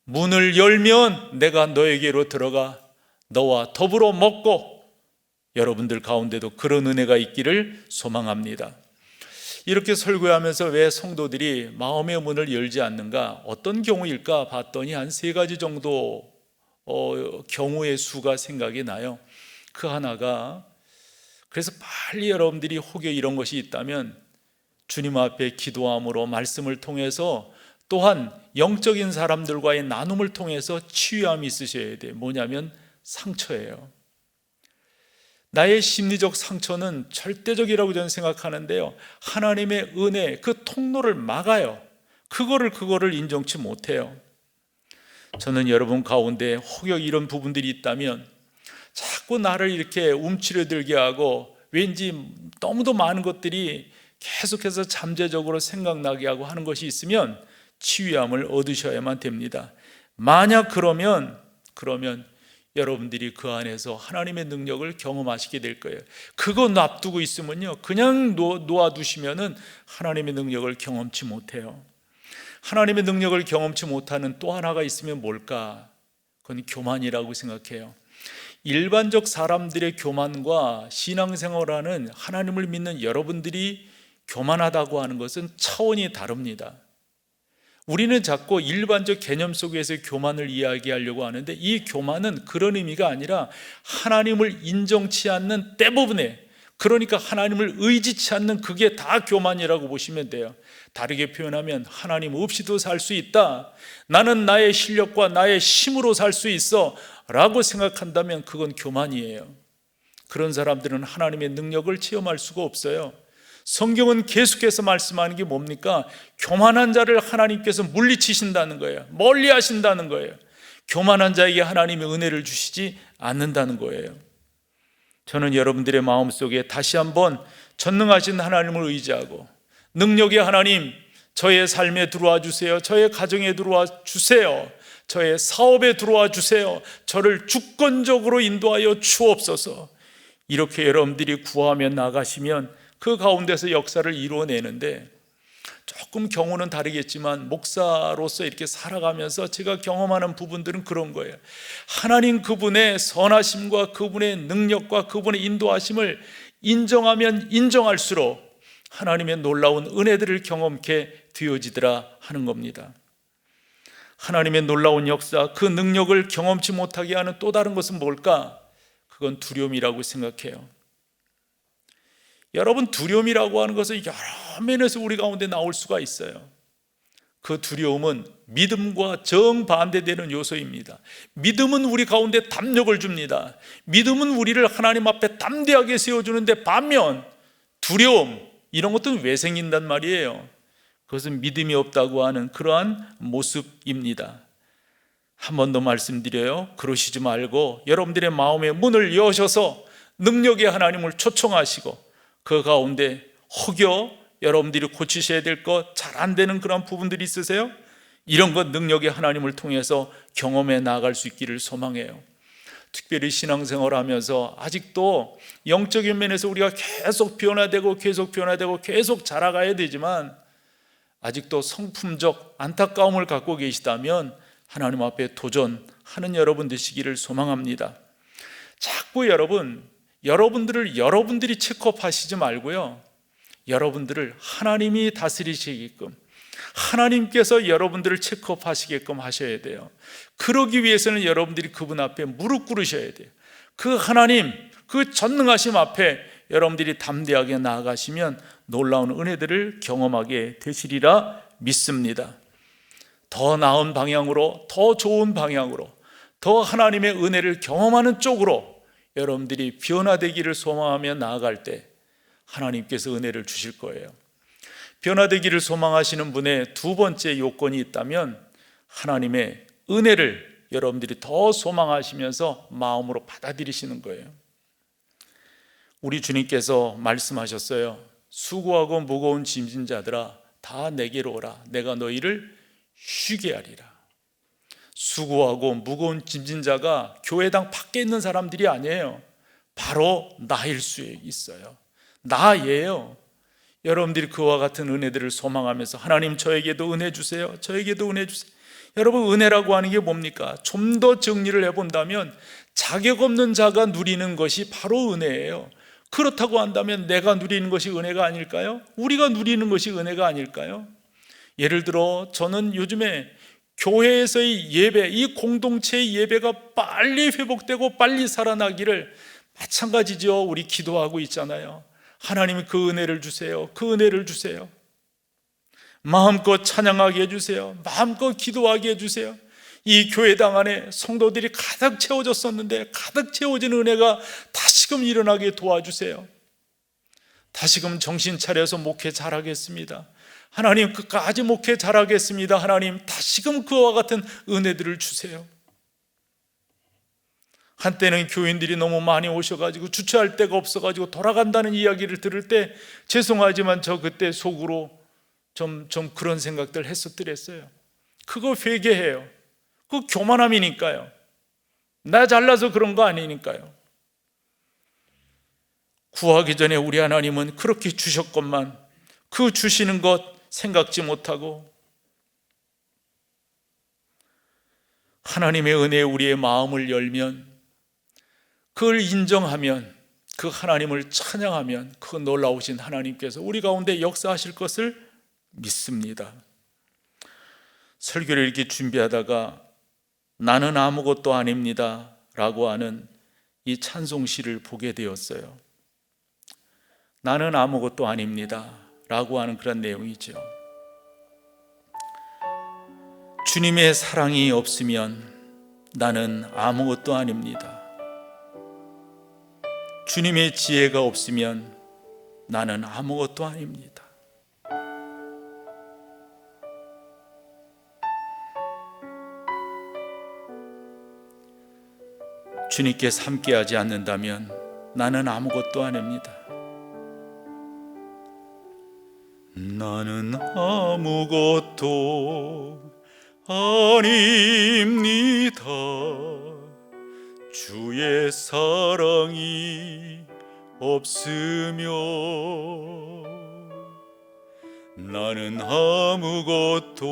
문을 열면 내가 너에게로 들어가 너와 더불어 먹고, 여러분들 가운데도 그런 은혜가 있기를 소망합니다. 이렇게 설교하면서 왜 성도들이 마음의 문을 열지 않는가, 어떤 경우일까 봤더니 한 3가지 정도 경우의 수가 생각이 나요. 그 하나가, 그래서 빨리 여러분들이 혹여 이런 것이 있다면 주님 앞에 기도함으로 말씀을 통해서, 또한 영적인 사람들과의 나눔을 통해서 치유함이 있으셔야 돼요. 뭐냐면 상처예요. 나의 심리적 상처는 절대적이라고 저는 생각하는데요, 하나님의 은혜, 그 통로를 막아요. 그거를 인정치 못해요. 저는 여러분 가운데 혹여 이런 부분들이 있다면, 자꾸 나를 이렇게 움츠러들게 하고 왠지 너무도 많은 것들이 계속해서 잠재적으로 생각나게 하고 하는 것이 있으면 치유함을 얻으셔야만 됩니다. 만약 그러면 여러분들이 그 안에서 하나님의 능력을 경험하시게 될 거예요. 그거 놔두고 있으면요, 그냥 놓아두시면은 하나님의 능력을 경험치 못해요. 하나님의 능력을 경험치 못하는 또 하나가 있으면 뭘까? 그건 교만이라고 생각해요. 일반적 사람들의 교만과 신앙생활하는 하나님을 믿는 여러분들이 교만하다고 하는 것은 차원이 다릅니다. 우리는 자꾸 일반적 개념 속에서 교만을 이야기하려고 하는데, 이 교만은 그런 의미가 아니라 하나님을 인정치 않는 대부분의, 그러니까 하나님을 의지치 않는, 그게 다 교만이라고 보시면 돼요. 다르게 표현하면 하나님 없이도 살 수 있다, 나는 나의 실력과 나의 힘으로 살 수 있어 라고 생각한다면 그건 교만이에요. 그런 사람들은 하나님의 능력을 체험할 수가 없어요. 성경은 계속해서 말씀하는 게 뭡니까? 교만한 자를 하나님께서 물리치신다는 거예요. 멀리 하신다는 거예요. 교만한 자에게 하나님의 은혜를 주시지 않는다는 거예요. 저는 여러분들의 마음속에 다시 한번 전능하신 하나님을 의지하고, 능력의 하나님, 저의 삶에 들어와 주세요. 저의 가정에 들어와 주세요. 저의 사업에 들어와 주세요. 저를 주권적으로 인도하여 주옵소서. 이렇게 여러분들이 구하며 나가시면 그 가운데서 역사를 이루어내는데, 조금 경우는 다르겠지만 목사로서 이렇게 살아가면서 제가 경험하는 부분들은 그런 거예요. 하나님 그분의 선하심과 그분의 능력과 그분의 인도하심을 인정하면 인정할수록 하나님의 놀라운 은혜들을 경험케 되어지더라 하는 겁니다. 하나님의 놀라운 역사, 그 능력을 경험치 못하게 하는 또 다른 것은 뭘까? 그건 두려움이라고 생각해요. 여러분, 두려움이라고 하는 것은 여러 면에서 우리 가운데 나올 수가 있어요. 그 두려움은 믿음과 정반대되는 요소입니다. 믿음은 우리 가운데 담력을 줍니다. 믿음은 우리를 하나님 앞에 담대하게 세워주는데, 반면 두려움, 이런 것들은 왜 생긴단 말이에요? 그것은 믿음이 없다고 하는 그러한 모습입니다. 한 번 더 말씀드려요. 그러시지 말고 여러분들의 마음의 문을 여셔서 능력의 하나님을 초청하시고, 그 가운데 혹여 여러분들이 고치셔야 될 것, 잘 안 되는 그런 부분들이 있으세요? 이런 것 능력의 하나님을 통해서 경험해 나아갈 수 있기를 소망해요. 특별히 신앙생활을 하면서 아직도 영적인 면에서 우리가 계속 변화되고 계속 자라가야 되지만, 아직도 성품적 안타까움을 갖고 계시다면 하나님 앞에 도전하는 여러분 되시기를 소망합니다. 자꾸 여러분들을 여러분들이 체크업하시지 말고요, 여러분들을 하나님이 다스리시게끔, 하나님께서 여러분들을 체크업하시게끔 하셔야 돼요. 그러기 위해서는 여러분들이 그분 앞에 무릎 꿇으셔야 돼요. 그 하나님, 그 전능하심 앞에 여러분들이 담대하게 나아가시면 놀라운 은혜들을 경험하게 되시리라 믿습니다. 더 나은 방향으로, 더 좋은 방향으로, 더 하나님의 은혜를 경험하는 쪽으로 여러분들이 변화되기를 소망하며 나아갈 때 하나님께서 은혜를 주실 거예요. 변화되기를 소망하시는 분의 두 번째 요건이 있다면, 하나님의 은혜를 여러분들이 더 소망하시면서 마음으로 받아들이시는 거예요. 우리 주님께서 말씀하셨어요. 수고하고 무거운 짐진 자들아 다 내게로 오라. 내가 너희를 쉬게 하리라. 수고하고 무거운 짐진 자가 교회당 밖에 있는 사람들이 아니에요. 바로 나일 수 있어요. 나예요. 여러분들이 그와 같은 은혜들을 소망하면서 하나님 저에게도 은혜 주세요. 저에게도 은혜 주세요. 여러분, 은혜라고 하는 게 뭡니까? 좀 더 정리를 해본다면 자격 없는 자가 누리는 것이 바로 은혜예요. 그렇다고 한다면 내가 누리는 것이 은혜가 아닐까요? 우리가 누리는 것이 은혜가 아닐까요? 예를 들어 저는 요즘에 교회에서의 예배, 이 공동체의 예배가 빨리 회복되고 빨리 살아나기를, 마찬가지죠. 우리 기도하고 있잖아요. 하나님 그 은혜를 주세요. 그 은혜를 주세요. 마음껏 찬양하게 해주세요. 마음껏 기도하게 해주세요. 이 교회당 안에 성도들이 가득 채워졌었는데 가득 채워진 은혜가 다시금 일어나게 도와주세요. 다시금 정신 차려서 목회 잘하겠습니다. 하나님 끝까지 목회 잘하겠습니다. 하나님 다시금 그와 같은 은혜들을 주세요. 한때는 교인들이 너무 많이 오셔가지고 주차할 데가 없어가지고 돌아간다는 이야기를 들을 때 죄송하지만 저 그때 속으로 좀 그런 생각들 했었더랬어요. 그거 회개해요. 그거 교만함이니까요. 나 잘나서 그런 거 아니니까요. 구하기 전에 우리 하나님은 그렇게 주셨건만 그 주시는 것 생각지 못하고 하나님의 은혜에 우리의 마음을 열면, 그걸 인정하면, 그 하나님을 찬양하면 그 놀라우신 하나님께서 우리 가운데 역사하실 것을 믿습니다. 설교를 이렇게 준비하다가 나는 아무것도 아닙니다 라고 하는 이 찬송시를 보게 되었어요. 나는 아무것도 아닙니다 라고 하는 그런 내용이죠. 주님의 사랑이 없으면 나는 아무것도 아닙니다. 주님의 지혜가 없으면 나는 아무것도 아닙니다. 주님께서 함께하지 않는다면 나는 아무것도 아닙니다. 나는 아무것도 아닙니다. 주의 사랑이 없으면 나는 아무것도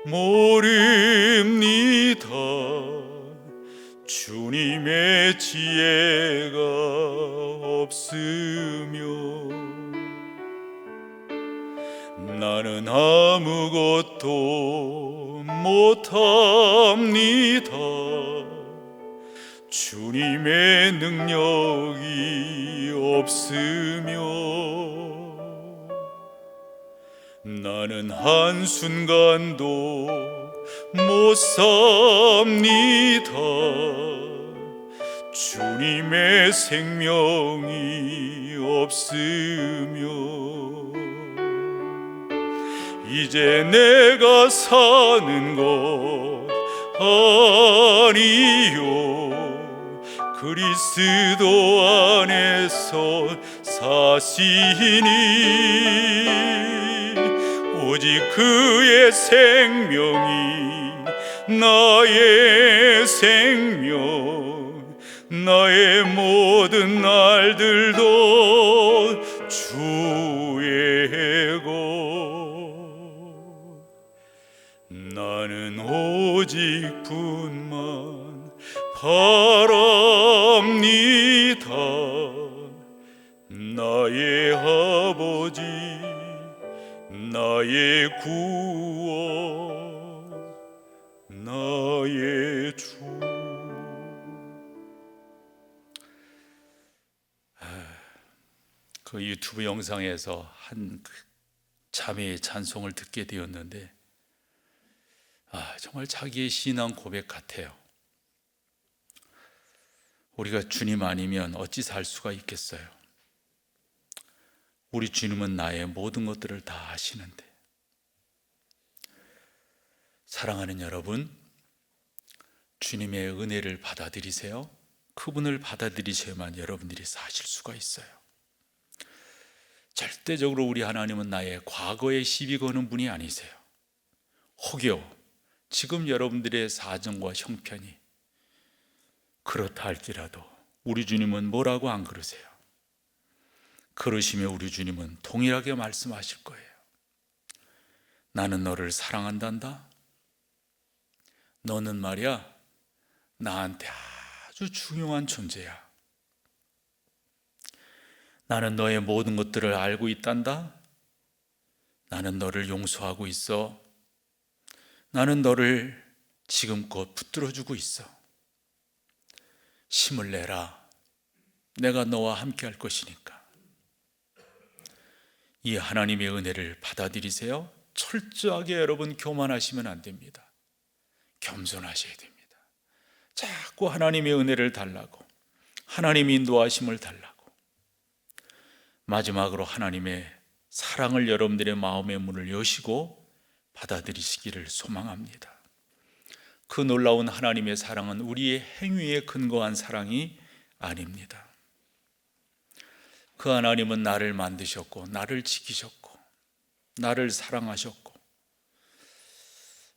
모릅니다. 주님의 지혜가 없으면 나는 아무것도 못합니다. 주님의 능력이 없으면 나는 한순간도 못 삽니다. 주님의 생명이 없으면 이제 내가 사는 것 아니요 그리스도 안에서 사시니 오직 그의 생명이 나의 생명 나의 모든 날들도 주의 것 나는 오직 분만 바랍니다. 나의 아버지 나의 구원 나의 주. 그 유튜브 영상에서 한 자매의 찬송을 듣게 되었는데 정말 자기의 신앙 고백 같아요. 우리가 주님 아니면 어찌 살 수가 있겠어요? 우리 주님은 나의 모든 것들을 다 아시는데. 사랑하는 여러분, 주님의 은혜를 받아들이세요. 그분을 받아들이셔야만 여러분들이 사실 수가 있어요. 절대적으로 우리 하나님은 나의 과거에 시비 거는 분이 아니세요. 혹여 지금 여러분들의 사정과 형편이 그렇다 할지라도 우리 주님은 뭐라고 안 그러세요? 그러시며 우리 주님은 동일하게 말씀하실 거예요. 나는 너를 사랑한단다. 너는 말이야 나한테 아주 중요한 존재야. 나는 너의 모든 것들을 알고 있단다. 나는 너를 용서하고 있어. 나는 너를 지금껏 붙들어주고 있어. 힘을 내라. 내가 너와 함께 할 것이니까. 이 하나님의 은혜를 받아들이세요. 철저하게 여러분 교만하시면 안 됩니다. 겸손하셔야 됩니다. 자꾸 하나님의 은혜를 달라고, 하나님의 인도하심을 달라고. 마지막으로 하나님의 사랑을 여러분들의 마음의 문을 여시고 받아들이시기를 소망합니다. 그 놀라운 하나님의 사랑은 우리의 행위에 근거한 사랑이 아닙니다. 그 하나님은 나를 만드셨고 나를 지키셨고 나를 사랑하셨고,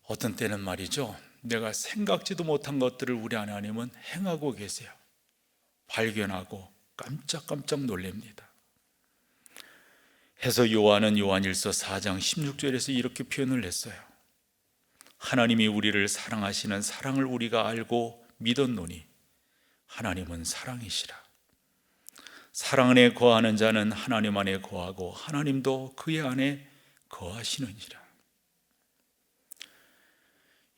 어떤 때는 말이죠, 내가 생각지도 못한 것들을 우리 하나님은 행하고 계세요. 발견하고 깜짝깜짝 놀랍니다. 해서 요한은 요한일서 4장 16절에서 이렇게 표현을 했어요. 하나님이 우리를 사랑하시는 사랑을 우리가 알고 믿었노니 하나님은 사랑이시라. 사랑 안에 거하는 자는 하나님 안에 거하고 하나님도 그의 안에 거하시느니라.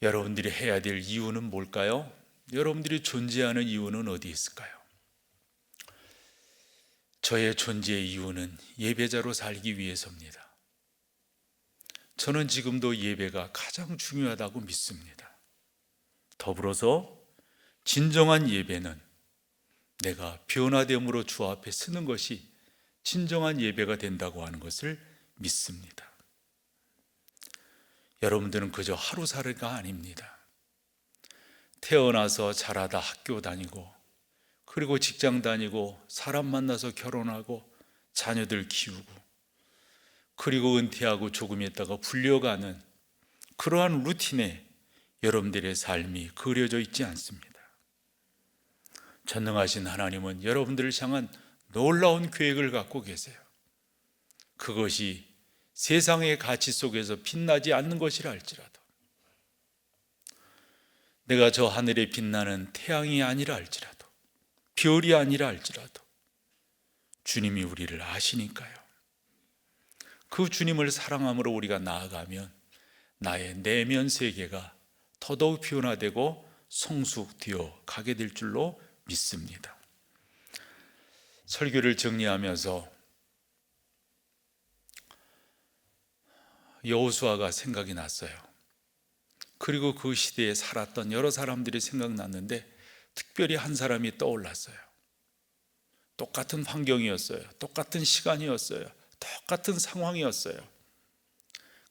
여러분들이 해야 될 이유는 뭘까요? 여러분들이 존재하는 이유는 어디 있을까요? 저의 존재의 이유는 예배자로 살기 위해서입니다. 저는 지금도 예배가 가장 중요하다고 믿습니다. 더불어서 진정한 예배는 내가 변화됨으로 주 앞에 서는 것이 진정한 예배가 된다고 하는 것을 믿습니다. 여러분들은 그저 하루살이가 아닙니다. 태어나서 자라다 학교 다니고, 그리고 직장 다니고, 사람 만나서 결혼하고 자녀들 키우고, 그리고 은퇴하고 조금 있다가 불려가는 그러한 루틴에 여러분들의 삶이 그려져 있지 않습니다. 전능하신 하나님은 여러분들을 향한 놀라운 계획을 갖고 계세요. 그것이 세상의 가치 속에서 빛나지 않는 것이라 할지라도, 내가 저 하늘에 빛나는 태양이 아니라 할지라도, 별이 아니라 할지라도 주님이 우리를 아시니까요. 그 주님을 사랑함으로 우리가 나아가면 나의 내면 세계가 더더욱 변화되고 성숙되어 가게 될 줄로 믿습니다. 설교를 정리하면서 여호수아가 생각이 났어요. 그리고 그 시대에 살았던 여러 사람들이 생각났는데 특별히 한 사람이 떠올랐어요. 똑같은 환경이었어요. 똑같은 시간이었어요. 똑같은 상황이었어요.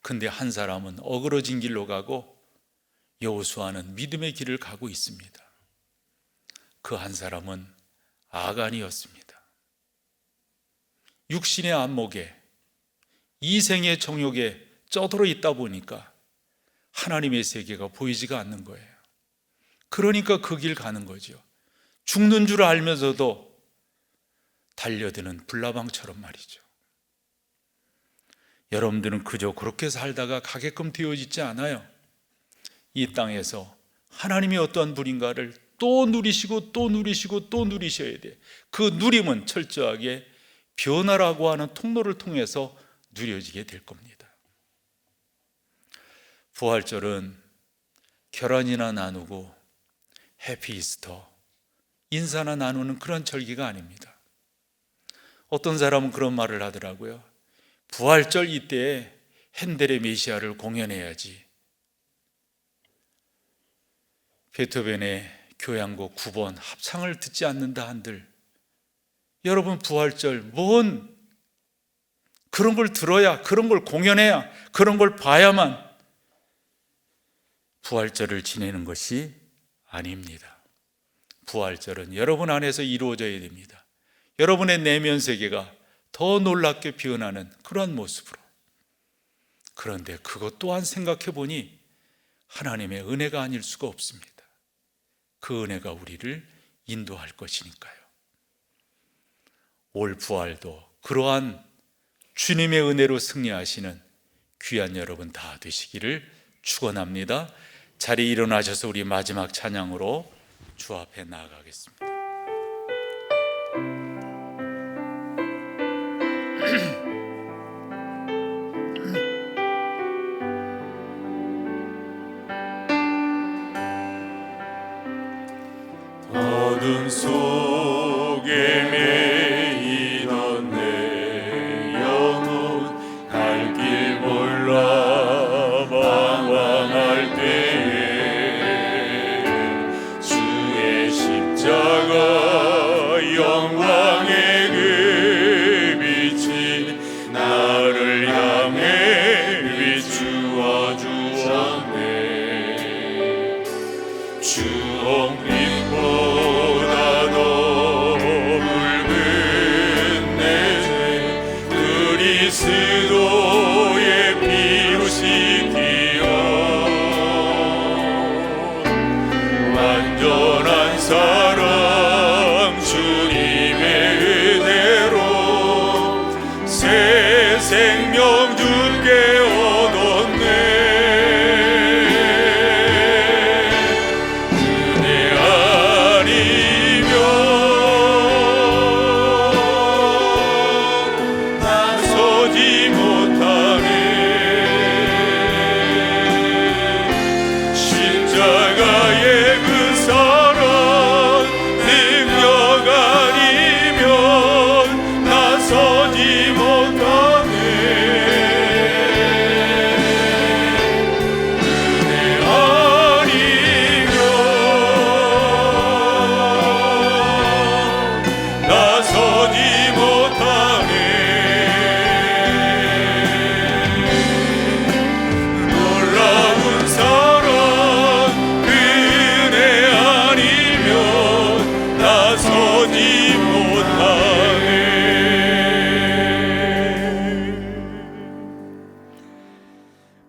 근데 한 사람은 어그러진 길로 가고 여호수아는 믿음의 길을 가고 있습니다. 그 한 사람은 아간이었습니다. 육신의 안목에, 이생의 정욕에 쩌들어 있다 보니까 하나님의 세계가 보이지가 않는 거예요. 그러니까 그 길 가는 거죠. 죽는 줄 알면서도 달려드는 불나방처럼 말이죠. 여러분들은 그저 그렇게 살다가 가게끔 되어지지 않아요. 이 땅에서 하나님이 어떠한 분인가를 또 누리시고 또 누리시고 또 누리셔야 돼. 그 누림은 철저하게 변화라고 하는 통로를 통해서 누려지게 될 겁니다. 부활절은 결혼이나 나누고 해피 이스터, 인사나 나누는 그런 절기가 아닙니다. 어떤 사람은 그런 말을 하더라고요. 부활절 이때에 핸델의 메시아를 공연해야지. 베토벤의 교향곡 9번 합창을 듣지 않는다 한들, 여러분 부활절 뭔 그런 걸 들어야, 그런 걸 공연해야, 그런 걸 봐야만 부활절을 지내는 것이 아닙니다. 부활절은 여러분 안에서 이루어져야 됩니다. 여러분의 내면 세계가 더 놀랍게 변하는 그런 모습으로. 그런데 그것 또한 생각해 보니 하나님의 은혜가 아닐 수가 없습니다. 그 은혜가 우리를 인도할 것이니까요. 올 부활도 그러한 주님의 은혜로 승리하시는 귀한 여러분 다 되시기를 축원합니다. 자리에 일어나셔서 우리 마지막 찬양으로 주 앞에 나아가겠습니다. 어둠 속에 매이던 내 영혼 갈 길 몰라 방황할 때에 주의 십자가 영광의 그 빛이 나를 향해 비추어 주셨네. 주홍빛보다 더 붉은 내 죄 그리스도의 피로 씻기어 완전한 사랑 주님의 은혜로 새 생명 주께 얻었네.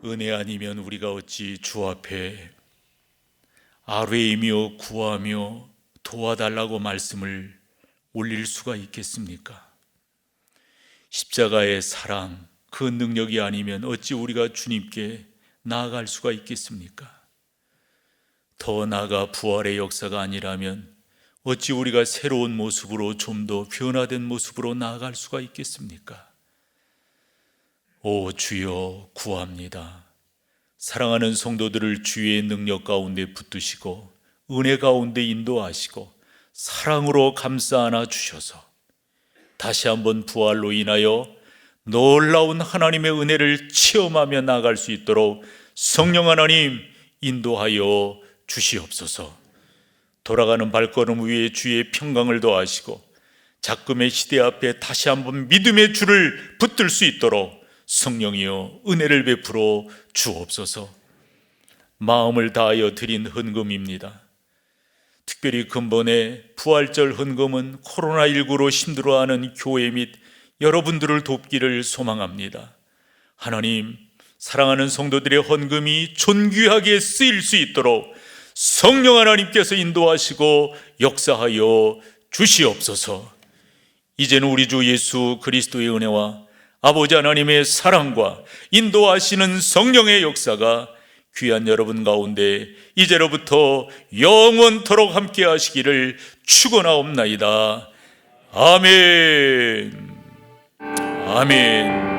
은혜 아니면 우리가 어찌 주 앞에 아뢰이며 구하며 도와달라고 말씀을 올릴 수가 있겠습니까? 십자가의 사랑, 그 능력이 아니면 어찌 우리가 주님께 나아갈 수가 있겠습니까? 더 나아가 부활의 역사가 아니라면 어찌 우리가 새로운 모습으로 좀 더 변화된 모습으로 나아갈 수가 있겠습니까? 오 주여 구합니다. 사랑하는 성도들을 주의 능력 가운데 붙드시고 은혜 가운데 인도하시고 사랑으로 감싸 안아 주셔서 다시 한번 부활로 인하여 놀라운 하나님의 은혜를 체험하며 나아갈 수 있도록 성령 하나님 인도하여 주시옵소서. 돌아가는 발걸음 위에 주의 평강을 더하시고 작금의 시대 앞에 다시 한번 믿음의 줄을 붙들 수 있도록 성령이여 은혜를 베풀어 주옵소서. 마음을 다하여 드린 헌금입니다. 특별히 근본의 부활절 헌금은 코로나19로 힘들어하는 교회 및 여러분들을 돕기를 소망합니다. 하나님, 사랑하는 성도들의 헌금이 존귀하게 쓰일 수 있도록 성령 하나님께서 인도하시고 역사하여 주시옵소서. 이제는 우리 주 예수 그리스도의 은혜와 아버지 하나님의 사랑과 인도하시는 성령의 역사가 귀한 여러분 가운데 이제로부터 영원토록 함께 하시기를 축원하옵나이다. 아멘. 아멘.